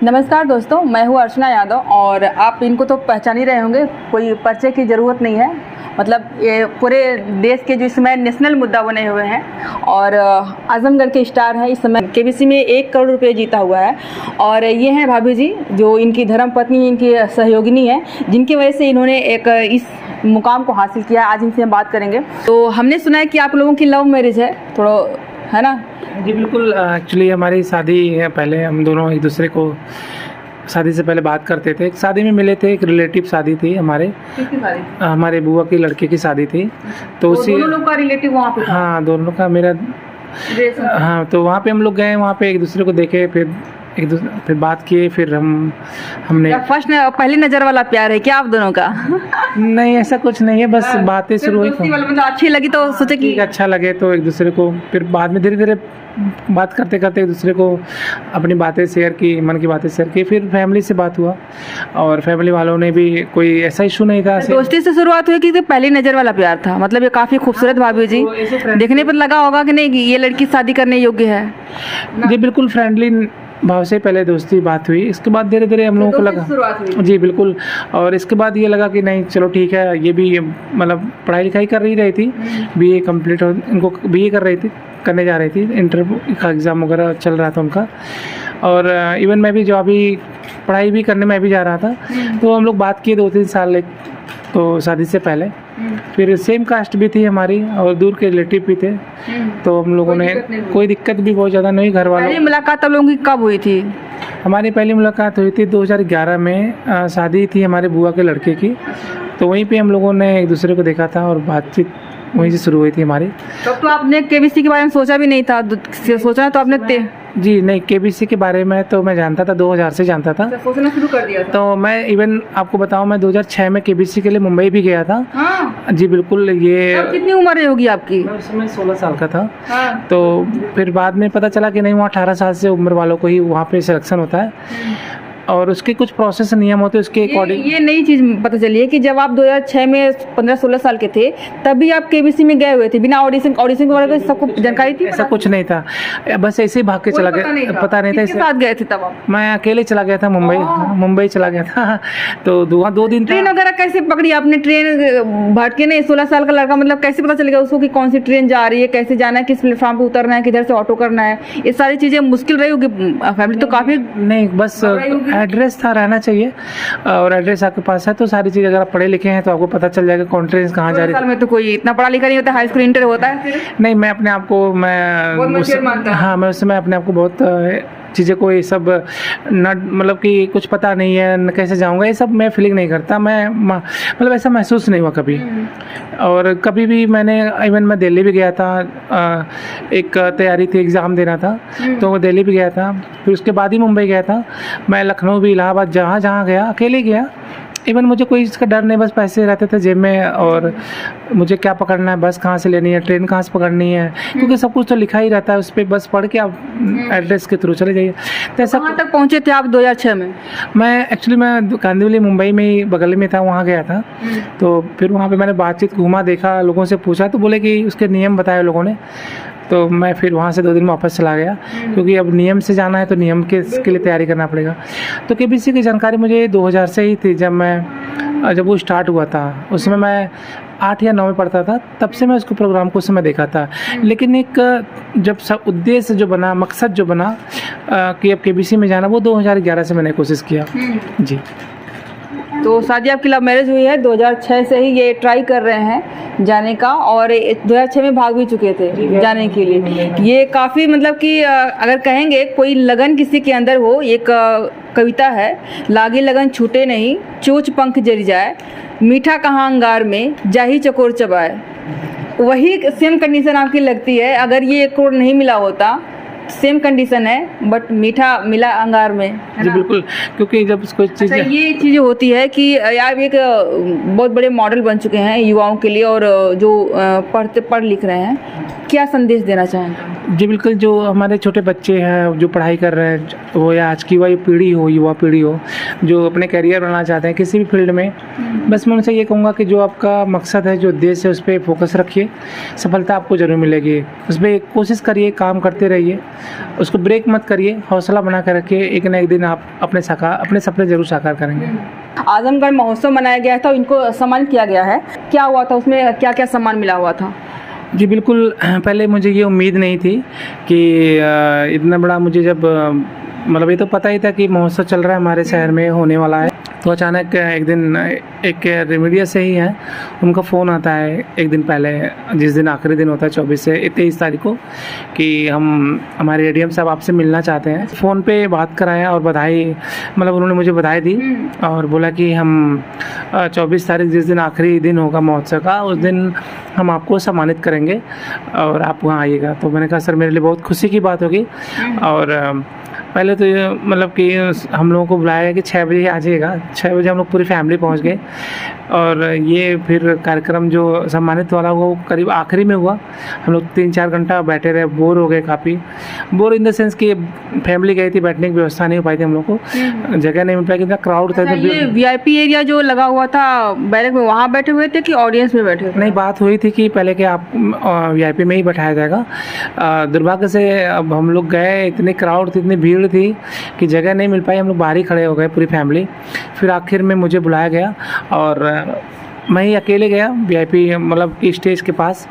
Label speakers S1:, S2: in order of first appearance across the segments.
S1: नमस्कार दोस्तों, मैं हूँ अर्चना यादव और आप इनको तो पहचान ही रहे होंगे, कोई परिचय की ज़रूरत नहीं है। मतलब ये पूरे देश के जो इस समय नेशनल मुद्दा बने हुए हैं और आजमगढ़ के स्टार हैं। इस समय केबीसी में 1 करोड़ रुपये जीता हुआ है और ये हैं भाभी जी, जो इनकी धर्मपत्नी, इनकी सहयोगिनी है, जिनकी वजह से इन्होंने एक इस मुकाम को हासिल किया। आज इनसे हम बात करेंगे। तो हमने सुना है कि आप लोगों की लव मैरिज है, थोड़ा है ना?
S2: जी बिल्कुल। एक्चुअली हमारी शादी है, पहले हम दोनों एक दूसरे को शादी से पहले बात करते थे। एक शादी में मिले थे, एक रिलेटिव शादी थी हमारे।
S1: किसकी शादी?
S2: हमारे बुआ की लड़के की शादी थी। तो उसी
S1: दोनों लोग का रिलेटिव वहाँ पे था?
S2: हाँ, दोनों का मेरा। हाँ, तो वहाँ पे हम लोग गए, वहाँ पे एक दूसरे को देखे, फिर बात किए, फिर हमने
S1: पहली नज़र वाला प्यार है क्या आप दोनों का?
S2: नहीं, ऐसा कुछ नहीं है, बस बातें शुरू हुई।
S1: मतलब अच्छी लगी तो सोचे कि
S2: अच्छा लगे, तो एक दूसरे को फिर बाद में धीरे धीरे बात करते करते एक दूसरे को अपनी बातें शेयर की, मन की बातें शेयर की। फिर फैमिली से बात हुआ और फैमिली वालों ने भी, कोई ऐसा इशू नहीं था।
S1: दोस्ती से शुरुआत हुई कि पहली नज़र वाला प्यार था? मतलब ये काफ़ी खूबसूरत भाभी जी, देखने पर लगा होगा कि नहीं कि ये लड़की शादी करने योग्य है?
S2: जी बिल्कुल, फ्रेंडली भाव से पहले दोस्ती बात हुई, इसके बाद धीरे धीरे हम लोगों को लगा। जी बिल्कुल। और इसके बाद ये लगा कि नहीं चलो ठीक है, ये भी मतलब पढ़ाई लिखाई कर रही थी, बीए कंप्लीट हो, इनको बीए करने जा रही थी, इंटरव्यू का एग्ज़ाम वगैरह चल रहा था उनका। और इवन मैं भी जो अभी पढ़ाई भी करने में भी जा रहा था, तो हम लोग बात किए 2-3 साल तो शादी से पहले। फिर सेम कास्ट भी थी हमारी और दूर के रिलेटिव भी थे, तो हम लोगों ने कोई दिक्कत भी बहुत ज़्यादा नहीं। घर वालों।
S1: पहली मुलाकात आप लोगों की कब हुई थी?
S2: हमारी पहली मुलाकात हुई थी 2011 में। शादी थी हमारे बुआ के लड़के की, तो वहीं पे हम लोगों ने एक दूसरे को देखा था और बातचीत वहीं से शुरू हुई थी हमारी।
S1: तो आपने केबीसी के बारे में सोचा भी नहीं था? सोचा तो आपने
S2: जी नहीं, केबीसी के बारे में तो मैं जानता था, 2000 से जानता था।
S1: सोचना शुरू कर दिया था? तो
S2: मैं इवन आपको बताऊं, मैं 2006 में केबीसी के लिए मुंबई भी गया था।
S1: हाँ?
S2: जी बिल्कुल। ये
S1: कितनी उम्र होगी आपकी?
S2: मैं उस समय 16 साल का था।
S1: हाँ?
S2: तो फिर बाद में पता चला कि नहीं, वहाँ 18 साल से उम्र वालों को ही वहाँ पे सिलेक्शन होता है और उसके कुछ प्रोसेस नियम होते हैं, उसके अकॉर्डिंग।
S1: ये नई चीज़ पता चली है कि जब आप 2006 में 15-16 साल के थे, तभी आप केबीसी में गए हुए थे बिना ऑडिशन के बारे में सबको जानकारी थी?
S2: ऐसा कुछ नहीं था, बस ऐसे ही भाग के चला गया। पता नहीं था।
S1: किसके साथ गए थे तब आप?
S2: मैं अकेले चला गया था, मुंबई चला गया था। तो 2 दिन
S1: ट्रेन वगैरह कैसे पकड़ी आपने? ट्रेन भटके नहीं? 16 साल का लड़का, मतलब कैसे पता चलेगा उसको कि कौन सी ट्रेन जा रही है, कैसे जाना है, किस प्लेटफॉर्म पे उतरना है, किधर से ऑटो करना है? ये सारी चीज़ें मुश्किल रही होगी? फैमिली तो काफ़ी
S2: नहीं, बस एड्रेस था, रहना चाहिए और एड्रेस आपके पास है तो सारी चीज़, अगर आप पढ़े लिखे हैं तो आपको पता चल जाएगा कौन ट्रेन कहाँ जा रही है।
S1: साल में तो कोई इतना पढ़ा लिखा नहीं होता, हाई स्कूल इंटर होता है।
S2: नहीं, मैं अपने आप को हाँ, मैं उस समय अपने आप को बहुत चीज़ें को ये सब मतलब कि कुछ पता नहीं है, न कैसे जाऊंगा, ये सब मैं फीलिंग नहीं करता। मैं मतलब ऐसा महसूस नहीं हुआ कभी। और कभी भी मैंने इवन मैं दिल्ली भी गया था, एक तैयारी थी, एग्ज़ाम देना था, तो मैं दिल्ली भी गया था। फिर उसके बाद ही मुंबई गया था। मैं लखनऊ भी, इलाहाबाद, जहाँ गया अकेले गया। इवन मुझे कोई इसका डर नहीं, बस पैसे रहते थे जेब में और मुझे क्या पकड़ना है, बस कहाँ से लेनी है, ट्रेन कहाँ से पकड़नी है, क्योंकि सब कुछ तो लिखा ही रहता है उस पर, बस पढ़ के आप एड्रेस के थ्रू चले जाइए। तो ऐसा।
S1: कहाँ तक पहुँचे थे आप 2006 में?
S2: मैं कांदिवली मुंबई में ही बगल में था, वहाँ गया था। तो फिर वहाँ पे मैंने बातचीत, घूमा, देखा, लोगों से पूछा, तो बोले कि उसके नियम बताए लोगों ने। तो मैं फिर वहाँ से 2 दिन में वापस चला गया, क्योंकि अब नियम से जाना है तो नियम के लिए तैयारी करना पड़ेगा। तो केबीसी की जानकारी मुझे 2000 से ही थी। जब वो स्टार्ट हुआ था उस समय मैं 8 या 9 में पढ़ता था, तब से मैं उसको प्रोग्राम को उस समय देखा था। लेकिन एक जब सब उद्देश्य जो बना, मकसद जो बना कि अब केबीसी में जाना, वो 2011 से मैंने कोशिश किया। जी।
S1: तो शादी आपकी लव मैरिज हुई है, 2006 से ही ये ट्राई कर रहे हैं जाने का और 2006 में भाग भी चुके थे जाने के लिए। ये काफ़ी मतलब कि अगर कहेंगे कोई लगन किसी के अंदर हो, एक कविता है, लागी लगन छूटे नहीं, चोच पंख जरी जाए, मीठा कहाँ अंगार में, जाही चकोर चबाए। वही सेम कंडीशन आपकी लगती है। अगर ये 1 करोड़ नहीं मिला होता, सेम कंडीशन है, बट मीठा मिला अंगार में।
S2: जी बिल्कुल, क्योंकि जब कोई चीज़
S1: ये चीज़ होती है कि यार एक बहुत बड़े मॉडल बन चुके हैं युवाओं के लिए और जो पढ़ लिख रहे हैं, क्या संदेश देना चाहेंगे?
S2: जी बिल्कुल, जो हमारे छोटे बच्चे हैं जो पढ़ाई कर रहे हैं, वो या आज की वही पीढ़ी हो, युवा पीढ़ी हो, जो अपने करियर बनाना चाहते हैं किसी भी फील्ड में, बस मैं उनसे ये कहूँगा कि जो आपका मकसद है, जो उद्देश्य है, उस पर फोकस रखिए, सफलता आपको ज़रूर मिलेगी। उस पर कोशिश करिए, काम करते रहिए। उसको ब्रेक मत करिए, हौसला बना कर रखिए, एक ना एक दिन आप अपने सपने ज़रूर साकार करेंगे।
S1: आजमगढ़ महोत्सव मनाया गया था, इनको सम्मानित किया गया है, क्या हुआ था उसमें, क्या क्या सम्मान मिला हुआ था?
S2: जी बिल्कुल, पहले मुझे ये उम्मीद नहीं थी कि इतना बड़ा, मुझे जब मतलब ये तो पता ही था कि महोत्सव चल रहा है हमारे शहर में, होने वाला है, तो अचानक एक दिन एक रेमेडिया से ही है, उनका फ़ोन आता है एक दिन पहले, जिस दिन आखिरी दिन होता है 24 से 23 तारीख को, कि हमारे एडीएम साहब आपसे मिलना चाहते हैं। फ़ोन पे बात कराया और बधाई, मतलब उन्होंने मुझे बधाई दी और बोला कि हम 24 तारीख जिस दिन आखिरी दिन होगा महोत्सव का, उस दिन हम आपको सम्मानित करेंगे और आप वहाँ आइएगा। तो मैंने कहा सर मेरे लिए बहुत खुशी की बात होगी, और पहले तो ये मतलब कि हम लोगों को बुलाया कि 6 बजे आ जाइएगा, 6 बजे हम लोग पूरी फैमिली पहुंच गए, और ये फिर कार्यक्रम जो सम्मानित वाला हुआ वो करीब आखिरी में हुआ। हम लोग 3-4 घंटा बैठे रहे, बोर हो गए, काफ़ी बोर इन द सेंस कि फैमिली गई थी, बैठने की व्यवस्था नहीं हो पाई थी, हम लोग को जगह नहीं मिल पाई, कितना क्राउड था।
S1: ये VIP एरिया जो लगा हुआ था बैरक में, वहाँ बैठे हुए थे कि ऑडियंस में बैठे थे?
S2: नहीं, बात हुई थी कि पहले कि आप VIP में ही बैठाया जाएगा। दुर्भाग्य से अब हम लोग गए, इतनी क्राउड थी, इतनी भीड़ थी कि जगह नहीं मिल पाई, हम लोग बाहर ही खड़े हो गए पूरी फैमिली। फिर आखिर में मुझे बुलाया गया और मैं ही अकेले गया VIP मतलब कि स्टेज के पास,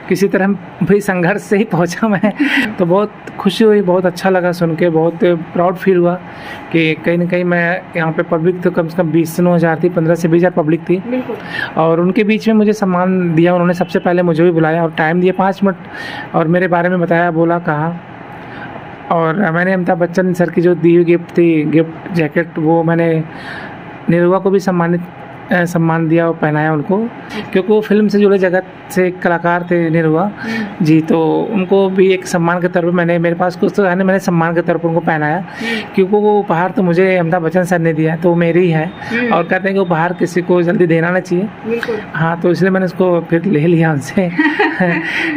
S2: किसी तरह भी संघर्ष से ही पहुंचा मैं। तो बहुत खुशी हुई, बहुत अच्छा लगा सुन के, बहुत प्राउड फील हुआ कि कहीं ना कहीं मैं यहाँ पे पब्लिक तो कम से कम 20 से 9,000 थी, 15 से 20,000 पब्लिक थी, और उनके बीच में मुझे सम्मान दिया उन्होंने। सबसे पहले मुझे भी बुलाया और टाइम दिया 5 मिनट, और मेरे बारे में बताया, बोला, कहा। और मैंने अमिताभ बच्चन सर की जो दी हुई गिफ्ट थी, गिफ्ट जैकेट, वो मैंने निरुआ को भी सम्मान दिया और पहनाया उनको, क्योंकि वो फिल्म से जुड़े जगत से कलाकार थे निरुआ जी, तो उनको भी एक सम्मान के तौर पर मैंने, मेरे पास कुछ तो है नहीं, मैंने सम्मान के तौर पर उनको पहनाया, क्योंकि वो उपहार तो मुझे अमिताभ बच्चन सर ने दिया, तो वो मेरी ही है, और कहते हैं कि उपहार किसी को जल्दी देना ना चाहिए। हाँ, तो इसलिए मैंने उसको फिर ले लिया उनसे।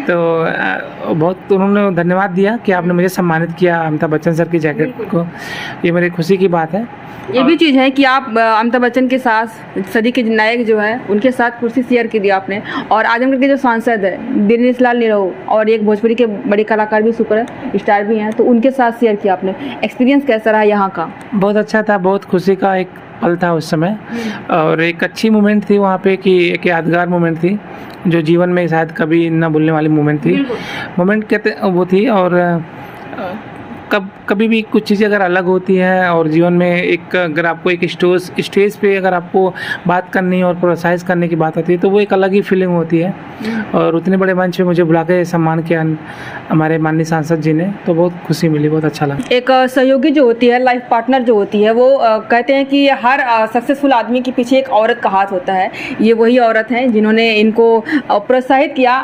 S2: तो बहुत उन्होंने धन्यवाद दिया कि आपने मुझे सम्मानित किया अमिताभ बच्चन सर की जैकेट को, ये मेरी खुशी की बात है।
S1: ये भी चीज़ है कि आप अमिताभ बच्चन के साथ, सदी के नायक जो है, उनके साथ कुर्सी शेयर की दी आपने, और आजमगढ़ के जो सांसद है दिनेश लाल निरहू, और एक भोजपुरी के बड़े कलाकार भी, सुपर स्टार भी हैं, तो उनके साथ शेयर किया आपने। एक्सपीरियंस कैसा रहा यहाँ का? बहुत
S2: अच्छा था, बहुत खुशी का एक पल था उस समय, और एक अच्छी मोमेंट थी वहाँ पे, कि एक यादगार मोमेंट थी जो जीवन में शायद कभी ना भूलने वाली मोमेंट थी। मोमेंट कहते वो थी, और कभी भी कुछ चीज़ें अगर अलग होती हैं और जीवन में एक, अगर आपको एक स्टेज पे अगर आपको बात करनी और प्रोत्साहित करने की बात आती है, तो वो एक अलग ही फीलिंग होती है। और उतने बड़े मंच पे मुझे बुला के सम्मान किया हमारे माननीय सांसद जी ने, तो बहुत खुशी मिली, बहुत अच्छा लगा।
S1: एक सहयोगी जो होती है, लाइफ पार्टनर जो होती है, वो कहते हैं कि हर सक्सेसफुल आदमी के पीछे एक औरत का हाथ होता है। ये वही औरत है जिन्होंने इनको प्रोत्साहित किया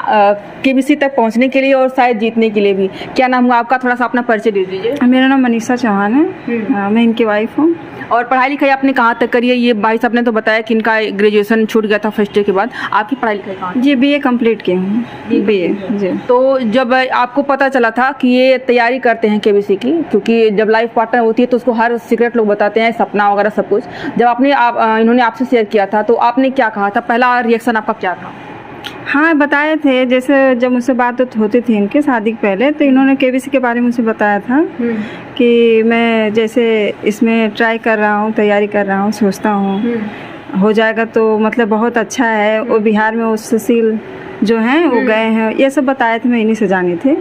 S1: KBC तक पहुँचने के लिए और शायद जीतने के लिए भी। क्या नाम हुआ आपका? थोड़ा सा अपना परिचय दे दीजिए।
S3: मेरा नाम मनीषा चौहान है, मैं इनकी वाइफ हूँ।
S1: और पढ़ाई लिखाई आपने कहाँ तक करी है? ये भाई साहब ने तो बताया कि इनका ग्रेजुएशन छूट गया था फर्स्ट ईयर के बाद, आपकी पढ़ाई लिखाई कहाँ?
S3: जी BA कंप्लीट की हूँ, BA जी।
S1: तो जब आपको पता चला था कि ये तैयारी करते हैं KBC की, क्योंकि जब लाइफ पार्टनर होती है तो उसको हर सीक्रेट लोग बताते हैं, सपना वगैरह सब कुछ, जब इन्होंने आपसे शेयर किया था तो आपने क्या कहा था? पहला रिएक्शन आपका क्या था?
S3: हाँ, बताए थे, जैसे जब मुझसे बात होती थी इनके शादी के पहले, तो इन्होंने KBC के बारे में मुझे बताया था कि मैं जैसे इसमें ट्राई कर रहा हूँ, तैयारी कर रहा हूँ, सोचता हूँ हो जाएगा तो मतलब बहुत अच्छा है। वो बिहार में वो सुशील जो हैं वो गए हैं, ये सब बताए थे, मैं इन्हीं से जानी थी।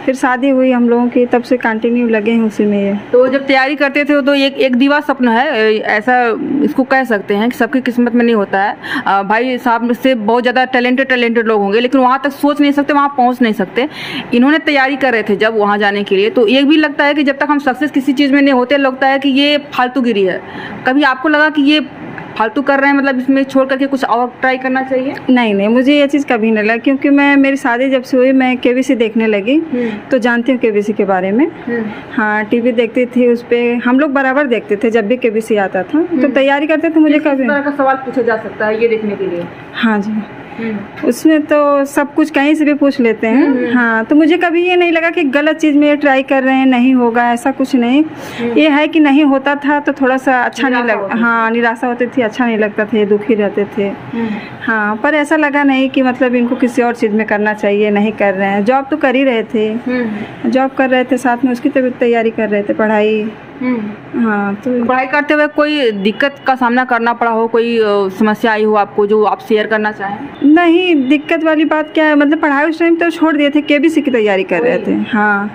S3: फिर शादी हुई हम लोगों की, तब से कंटिन्यू लगे हैं उसी में। ये
S1: तो जब तैयारी करते थे तो एक दीवा सपना है, ऐसा इसको कह सकते हैं कि सबकी किस्मत में नहीं होता है। भाई साहब से बहुत ज़्यादा टैलेंटेड लोग होंगे, लेकिन वहाँ तक सोच नहीं सकते, वहाँ पहुँच नहीं सकते। इन्होंने तैयारी कर रहे थे जब वहाँ जाने के लिए, तो ये भी लगता है कि जब तक हम सक्सेस किसी चीज़ में नहीं होते, लगता है कि ये फालतूगिरी है। कभी आपको लगा कि ये फालतू कर रहे हैं, मतलब इसमें छोड़ करके कुछ और ट्राई करना चाहिए?
S3: नहीं, मुझे ये चीज़ कभी नहीं लगा, क्योंकि मेरी शादी जब से हुई मैं KBC देखने लगी, तो जानती हूँ KBC के बारे में। हाँ, टीवी देखती थी, उस पर हम लोग बराबर देखते थे जब भी KBC आता था, तो तैयारी करते थे। मुझे कभी
S1: का सवाल पूछा जा सकता है ये देखने के लिए?
S3: हाँ जी। उसमें तो सब कुछ कहीं से भी पूछ लेते हैं। हाँ, तो मुझे कभी ये नहीं लगा कि गलत चीज़ में ट्राई कर रहे हैं, नहीं होगा, ऐसा कुछ नहीं। ये है कि नहीं होता था तो थोड़ा सा अच्छा नहीं लगा। हाँ, निराशा होती थी, अच्छा नहीं लगता था, दुखी रहते थे। हाँ, पर ऐसा लगा नहीं कि मतलब इनको किसी और चीज़ में करना चाहिए, नहीं कर रहे हैं। जॉब तो कर ही रहे थे, जॉब कर रहे थे, साथ में उसकी तैयारी कर रहे थे, पढ़ाई। हाँ, तो
S1: पढ़ाई करते हुए कोई दिक्कत का सामना करना पड़ा हो, कोई समस्या आई हो आपको जो आप शेयर करना चाहें?
S3: नहीं, दिक्कत वाली बात क्या है, मतलब पढ़ाई उस टाइम तो छोड़ दिए थे, केबीसी की तैयारी कर रहे थे। हाँ,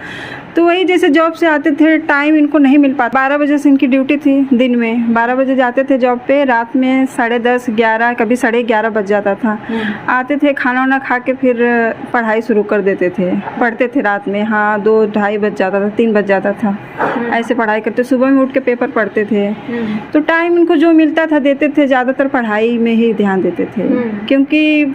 S3: तो वही जैसे जॉब से आते थे, टाइम इनको नहीं मिल पाता। 12 बजे से इनकी ड्यूटी थी, दिन में 12 बजे जाते थे जॉब पे, रात में 10:30, 11, कभी 11:30 बज जाता था। आते थे, खाना वाना खा के फिर पढ़ाई शुरू कर देते थे, पढ़ते थे रात में। हाँ, 2, 2:30 बज जाता था, 3 बज जाता था, ऐसे पढ़ाई करते। सुबह में उठ के पेपर पढ़ते थे, तो टाइम इनको जो मिलता था देते थे, ज़्यादातर पढ़ाई में ही ध्यान देते थे, क्योंकि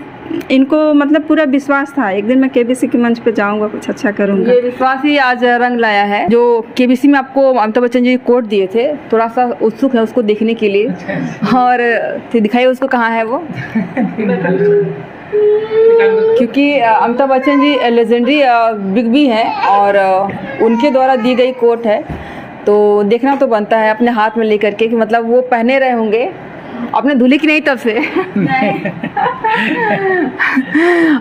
S3: इनको मतलब पूरा विश्वास था एक दिन मैं केबीसी के मंच पे जाऊंगा, कुछ अच्छा करूंगा।
S1: ये विश्वास ही आज रंग लाया है। जो केबीसी में आपको अमिताभ बच्चन जी कोट दिए थे, थोड़ा सा उत्सुक है उसको देखने के लिए, और दिखाइए उसको, कहाँ है वो? क्योंकि Amitabh Bachchan ji legendary big B हैं और उनके द्वारा दी गई कोट है, तो देखना तो बनता है अपने हाथ में लेकर के कि मतलब वो पहने रहे होंगे। आपने धुली की नहीं तब से?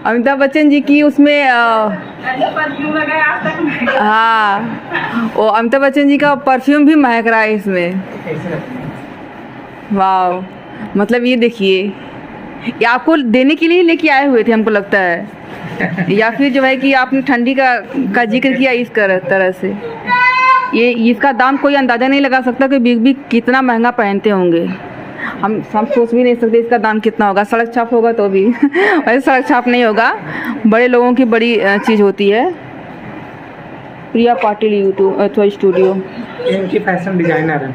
S1: अमिताभ बच्चन जी की उसमें हाँ, वो अमिताभ बच्चन जी का परफ्यूम भी महक रहा है इसमें। वाह, मतलब ये देखिए, ये आपको देने के लिए लेके आए हुए थे हमको लगता है, या फिर जो है कि आपने ठंडी का जिक्र किया इस तरह से। ये इसका दाम कोई अंदाज़ा नहीं लगा सकता कि बिग बी कितना महंगा पहनते होंगे। हम सोच भी नहीं सकते इसका दाम कितना होगा। सड़क छाप होगा तो भी वैसे सड़क छाप नहीं होगा, बड़े लोगों की बड़ी चीज़ होती है। प्रिया पाटिल यूट्यूब अथवा स्टूडियो,
S2: इनकी फैशन डिजाइनर है।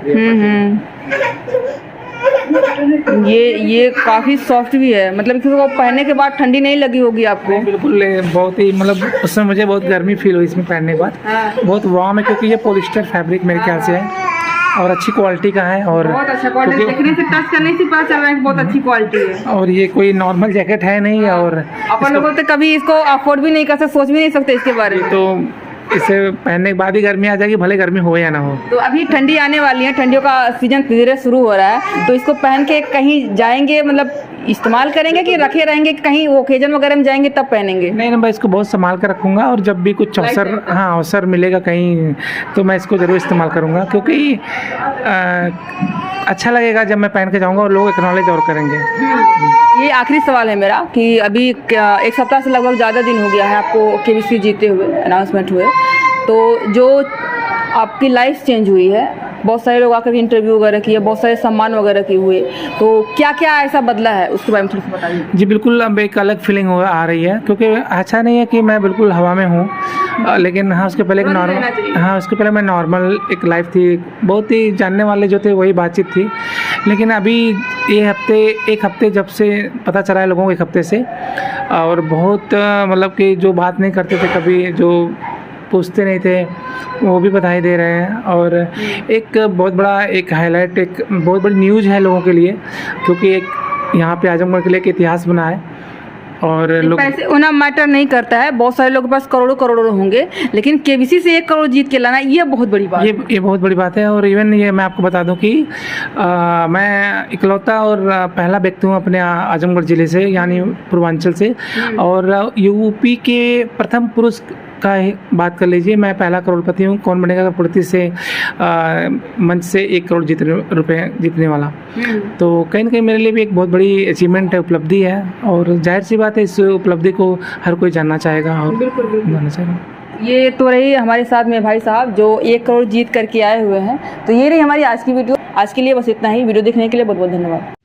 S1: ये काफ़ी सॉफ्ट भी है, मतलब कि वो पहनने के बाद ठंडी नहीं लगी होगी आपको?
S2: बिल्कुल, बहुत ही मतलब उसमें मुझे बहुत गर्मी फील हुई इसमें पहनने के बाद। बहुत वार्म है, क्योंकि ये पॉलिस्टर फैब्रिक मेरे ख्याल से है और अच्छी क्वालिटी का है, और
S1: बहुत अच्छा क्वालिटी, देखने से टच करने से पता चल रहा है कि बहुत अच्छी क्वालिटी है।
S2: और ये कोई नॉर्मल जैकेट है नहीं, और
S1: अपन लोगों तो कभी इसको अफोर्ड भी नहीं कर सकते, सोच भी नहीं सकते इसके बारे में।
S2: तो इसे पहनने के बाद ही गर्मी आ जाएगी, भले गर्मी हो या ना हो।
S1: तो अभी ठंडी आने वाली है, ठंडियों का सीजन धीरे शुरू हो रहा है, तो इसको पहन के कहीं जाएंगे, मतलब इस्तेमाल करेंगे कि रखे रहेंगे, कहीं ओकेजन वगैरह में जाएंगे तब पहनेंगे?
S2: नहीं, मैं इसको बहुत संभाल कर रखूँगा, और जब भी कुछ अवसर मिलेगा कहीं, तो मैं इसको ज़रूर इस्तेमाल करूँगा, क्योंकि अच्छा लगेगा जब मैं पहन के जाऊँगा और लोग एक्नॉलेज और करेंगे।
S1: ये आखिरी सवाल है मेरा कि अभी एक सप्ताह से लगभग ज़्यादा दिन हो गया है आपको केबीसी जीते हुए, अनाउंसमेंट हुए, तो जो आपकी लाइफ चेंज हुई है, बहुत सारे लोग आकर इंटरव्यू वगैरह किए, बहुत सारे सम्मान वगैरह किए हुए, तो क्या क्या ऐसा बदला है उसके बारे में थोड़ा सा बताइए।
S2: जी बिल्कुल, अब एक अलग फीलिंग आ रही है, क्योंकि अच्छा नहीं है कि मैं बिल्कुल हवा में हूँ, लेकिन हाँ उसके पहले उसके पहले मैं नॉर्मल एक लाइफ थी, बहुत ही जानने वाले जो थे वही बातचीत थी। लेकिन अभी एक हफ्ते जब से पता चला है लोगों को, एक हफ्ते से, और बहुत मतलब कि जो बात नहीं करते थे कभी, जो पूछते नहीं थे, वो भी बधाई दे रहे हैं। और एक बहुत बड़ा एक हाईलाइट, एक बहुत बड़ी न्यूज़ है लोगों के लिए, क्योंकि एक यहाँ पे आजमगढ़ के लिए एक इतिहास बना है। और लोग
S1: पैसे होना मैटर नहीं करता है, बहुत सारे लोगों के पास करोड़ों होंगे, लेकिन केबीसी से 1 करोड़ जीत के लाना, ये बहुत बड़ी बात है।
S2: ये बहुत बड़ी बात है। और इवन ये मैं आपको बता दूं कि मैं इकलौता और पहला व्यक्ति हूँ अपने आजमगढ़ ज़िले से, यानी पूर्वांचल से, और यूपी के प्रथम पुरुष का बात कर लीजिए, मैं पहला करोड़पति हूँ। कौन बनेगा करोड़पति से मंच से 1 करोड़ रुपए जीतने वाला। तो कहीं ना कहीं मेरे लिए भी एक बहुत बड़ी अचीवमेंट है, उपलब्धि है, और जाहिर सी बात है इस उपलब्धि को हर कोई जानना चाहेगा और जानना चाहेगा।
S1: ये तो रही हमारे साथ में भाई साहब जो 1 करोड़ जीत करके आए हुए हैं। तो ये रही हमारी आज की वीडियो। आज के लिए बस इतना ही। वीडियो देखने के लिए बहुत बहुत धन्यवाद।